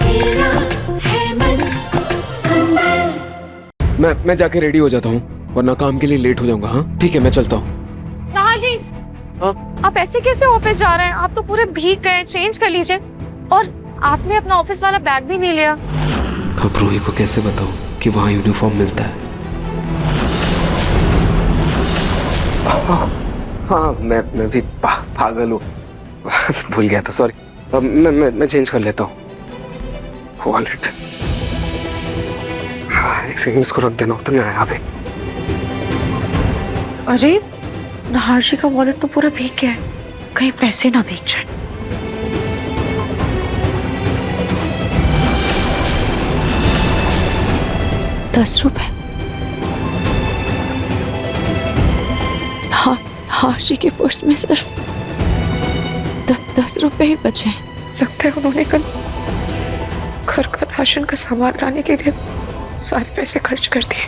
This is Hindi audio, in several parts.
मेरा है मन सुंदर। मैं जाके रेडी हो जाता हूँ, वरना काम के लिए लेट हो जाऊंगा। हाँ ठीक है, मैं चलता हूँ। नहार जी, आप ऐसे कैसे ऑफिस जा रहे हैं? आप तो पूरे भीग गए, चेंज कर लीजिए। और आपने अपना ऑफिस वाला बैग भी नहीं लिया। अब रूही को कैसे बताऊं कि वहाँ यूनिफॉर्म मिलता है? हाँ मैं भी पागल हूँ, भूल गया था, सॉरी। अब मैं चेंज कर लेता हूँ। वॉलेट, एक सेकंड, इसको रख देना, उतर नहीं आया अभी। अरे नहार जी का वॉलेट तो पूरा भीग गया है, कहीं पैसे ना भीग जाए। ₹10। नहार जी के पर्स में सिर्फ ₹10 ही बचे हैं। लगता है उन्होंने कल घर का राशन का सामान लाने के लिए सारे पैसे खर्च कर दिए।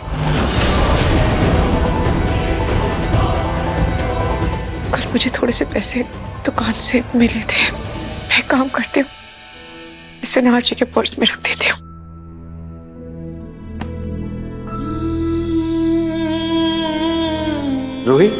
कल मुझे थोड़े से पैसे दुकान से मिले थे, मैं काम करती हूँ, इसे नहार जी के पर्स में रख देती हूँ। रूही,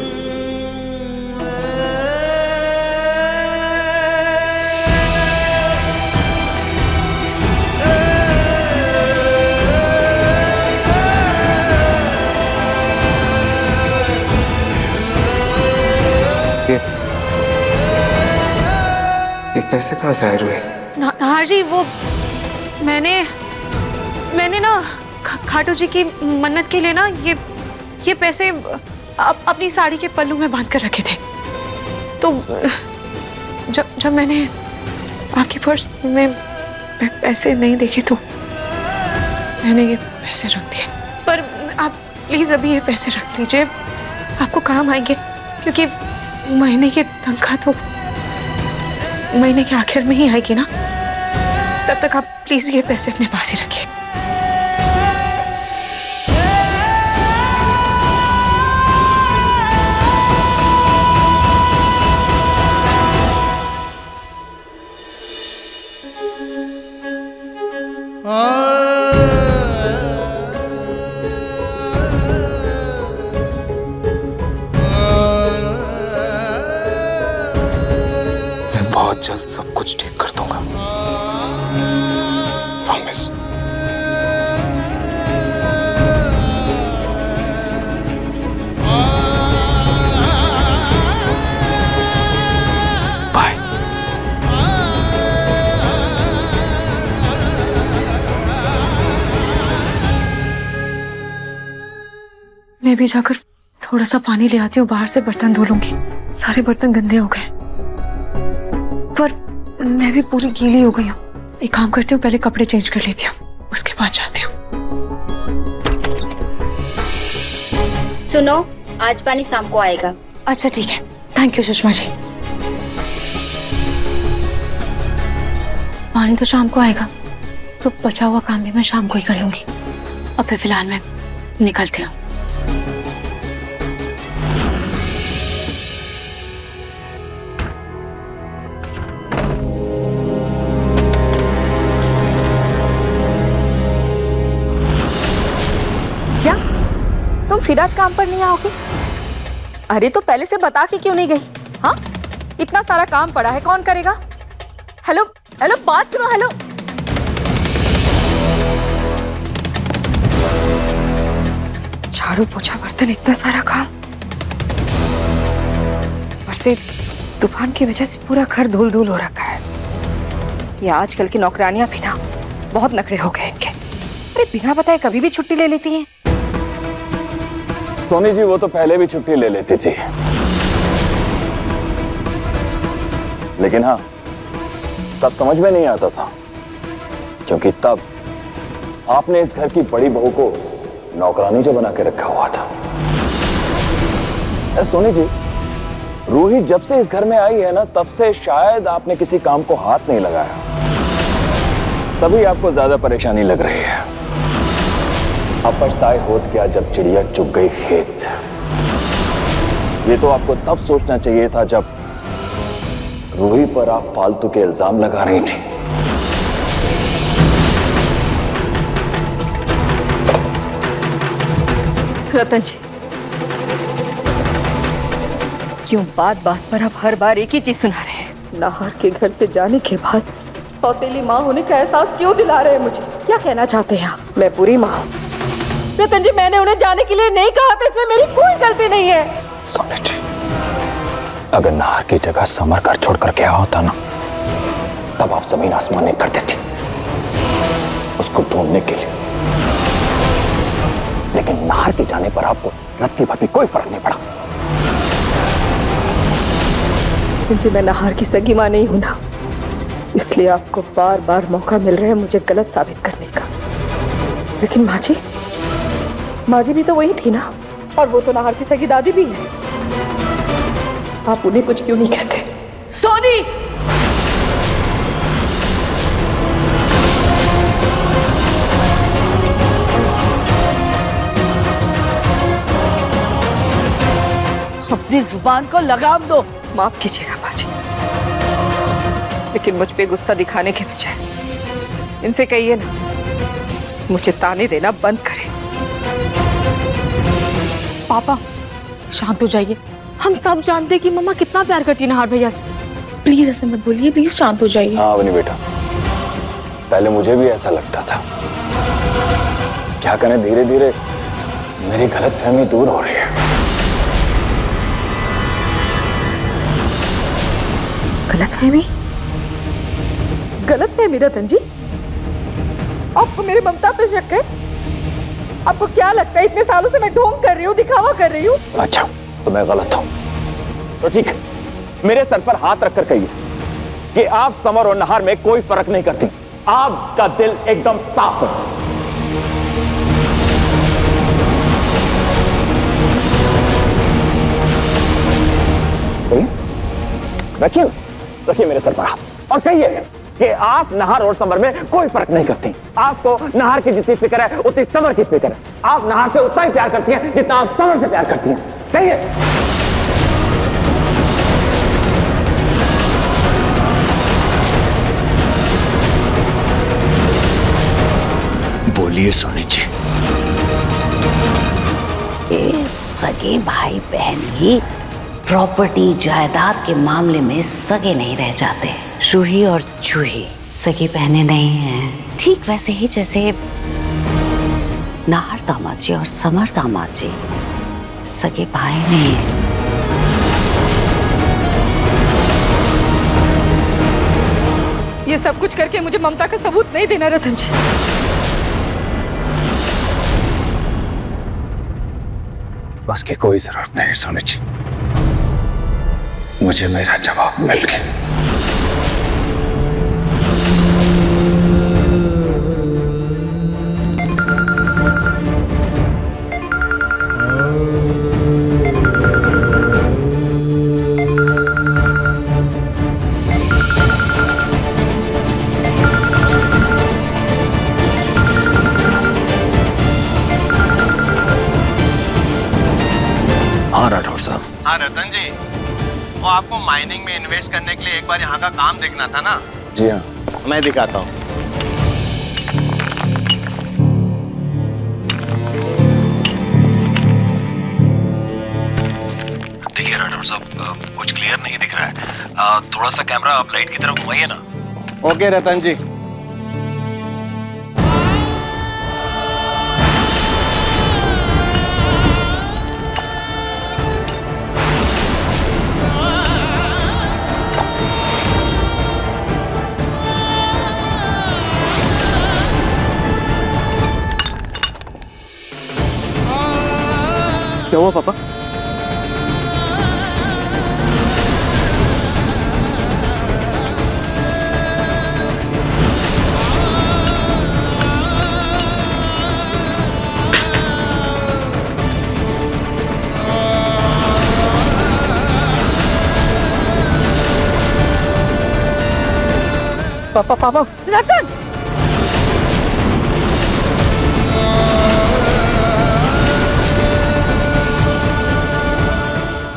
ये पैसे कहाँ से आए रूही? नहार जी, वो मैंने ना खाटू जी की मन्नत के लिए ना ये पैसे अपनी साड़ी के पल्लू में बांध कर रखे थे। तो जब मैंने आपके पर्स में पैसे नहीं देखे तो मैंने ये पैसे रख दिए। पर आप प्लीज अभी ये पैसे रख लीजिए, आपको काम आएंगे, क्योंकि महीने की तनख्वाह तो महीने के आखिर में ही आएगी ना। तब तक आप प्लीज ये पैसे अपने पास ही रखिए। मैं बहुत जल्द सब कुछ ठीक कर दूंगा, प्रॉमिस। बाय। मैं भी जाकर थोड़ा सा पानी ले आती हूँ, बाहर से बर्तन धो लूंगी, सारे बर्तन गंदे हो गए। पर मैं भी पूरी गीली हो गई हूँ। एक काम करती हूँ, पहले कपड़े चेंज कर लेती हूँ, उसके बाद जाती हूँ। सुनो, आज पानी शाम को आएगा। अच्छा ठीक है, थैंक यू सुषमा जी। पानी तो शाम को आएगा, तो बचा हुआ काम भी मैं शाम को ही कर लूंगी। अब फिर फिलहाल मैं निकलती हूँ। क्या तुम फिर आज काम पर नहीं आओगी? अरे तो पहले से बता के क्यों नहीं गई? हाँ, इतना सारा काम पड़ा है, कौन करेगा? हेलो हेलो, बात सुनो। हेलो, झाड़ू पोछा बर्तन, इतना सारा काम, ऊपर से तूफान की वजह से पूरा घर धूल धूल हो रखा है। ये आजकल की नौकरानियां भी ना बहुत नखरे हो गए इनके। अरे बिना बताए कभी भी छुट्टी ले लेती हैं। सोनी जी, वो तो पहले भी छुट्टी ले लेती थी, लेकिन हाँ, तब समझ में नहीं आता था, क्योंकि तब आपने इस घर की बड़ी बहू को नौकरानी जो बना के रखा हुआ था। सोनी जी, रूही जब से इस घर में आई है ना, तब से शायद आपने किसी काम को हाथ नहीं लगाया, तभी आपको ज्यादा परेशानी लग रही है। अब पछताए होत क्या जब चिड़िया चुग गई खेत। ये तो आपको तब सोचना चाहिए था जब रूही पर आप फालतू के इल्जाम लगा रही थी। रतन जी, क्यों बात बात पर आप हर बार एक ही चीज सुना रहे हैं? नाहर के घर से जाने के बाद सौतेली माँ होने का एहसास क्यों दिला रहे हैं मुझे? क्या कहना चाहते हैं आप? मैं बुरी माँ हूँ? रतन जी, मैंने उन्हें जाने के लिए नहीं कहा था, इसमें मेरी कोई गलती नहीं है। सोनी जी, अगर नाहर की जगह समर घर छोड़कर गया होता ना, तब आप जमीन आसमान नहीं कर देती उसको ढूंढने के लिए। लेकिन नाहर के जाने पर आपको रत्ती भर भी कोई फर्क नहीं पड़ा। जी, मैं नाहर की सगी माँ नहीं हूं ना, इसलिए आपको बार बार मौका मिल रहा है मुझे गलत साबित करने का। लेकिन माँ जी भी तो वही थी ना, और वो तो नाहर की सगी दादी भी है। आप उन्हें कुछ क्यों नहीं कहते? सोनी, अपनी जुबान को लगाम दो। माफ कीजिएगा माँ जी, लेकिन मुझ पे गुस्सा दिखाने के बजाय इनसे कहिए ना, मुझे ताने देना बंद करें। पापा शांत हो जाइए, हम सब जानते हैं कि मम्मा कितना प्यार करती है नाहर भैया से। प्लीज ऐसे मत बोलिए, प्लीज शांत हो जाइए। हाँ अवनी बेटा, पहले मुझे भी ऐसा लगता था। क्या करें, धीरे धीरे मेरी गलतफहमी दूर हो रही है। गलतफहमी रतन जी? आपको मेरी ममता पे शक है? आपको क्या लगता है इतने सालों से मैं ढोंग कर रही हूँ, दिखावा कर रही हूँ? अच्छा, तो मैं गलत हूं तो ठीक है, मेरे सर पर हाथ रखकर कहिए कि आप समर और नाहर में कोई फर्क नहीं करती। आपका दिल एकदम साफ है। रखिए रखिए मेरे सर पर हाथ और कहिए कि आप नाहर और समर में कोई फर्क नहीं करती। आपको नाहर की जितनी फिक्र है उतनी समर की फिक्र है। आप नाहर से उतना ही प्यार करती हैं जितना आप समर से प्यार करती हैं। कहिए। बोलिए सोनी जी। सगे भाई बहन ही प्रॉपर्टी जायदाद के मामले में सगे नहीं रह जाते। रूही और जूही सगी बहनें नहीं हैं, ठीक वैसे ही जैसे नाहर दामाद जी और समर दामाद जी सगे भाई नहीं हैं। ये सब कुछ करके मुझे ममता का सबूत नहीं देना रतन जी। उसकी कोई जरूरत नहीं सोनी जी, मुझे मेरा जवाब मिल गया। हाँ राठौर साहब। हाँ रतन जी, वो आपको माइनिंग में इन्वेस्ट करने के लिए एक बार यहाँ का काम देखना था ना? जी हाँ, मैं दिखाता हूँ। देखिए राठौर साहब, कुछ क्लियर नहीं दिख रहा है। थोड़ा सा कैमरा आप लाइट की तरफ घुमाइए ना। ओके रतन जी। क्या हुआ पापा? पापा रतन!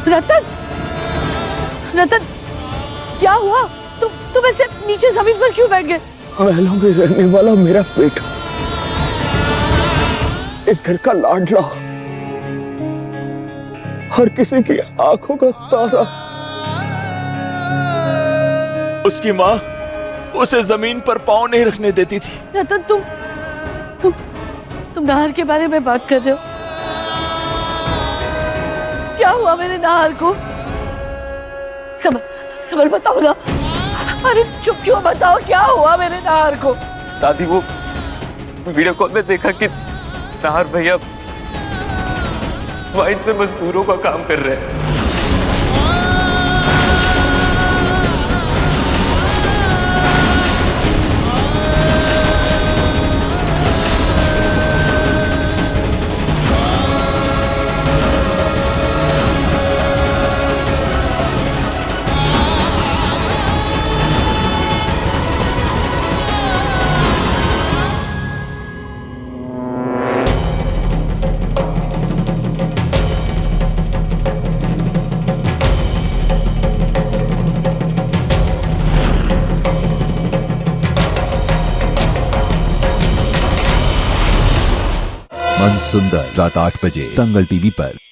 रतन, रतन, क्या हुआ? तुम ऐसे नीचे जमीन पर क्यों बैठ गए? महलों में रहने वाला मेरा बेटा, इस घर का लाडला, हर किसी की आंखों का तारा। उसकी माँ उसे जमीन पर पांव नहीं रखने देती थी। रतन, तुम नाहर के बारे में बात कर रहे हो? क्या हुआ मेरे नाहर को? समर बताओ ना। अरे चुप क्यों, बताओ क्या हुआ मेरे नाहर को? दादी, वो वीडियो कॉल में देखा कि नाहर भैया वाइन्स में मजदूरों का काम कर रहे हैं। मन सुंदर रात 8 बजे दंगल टीवी पर।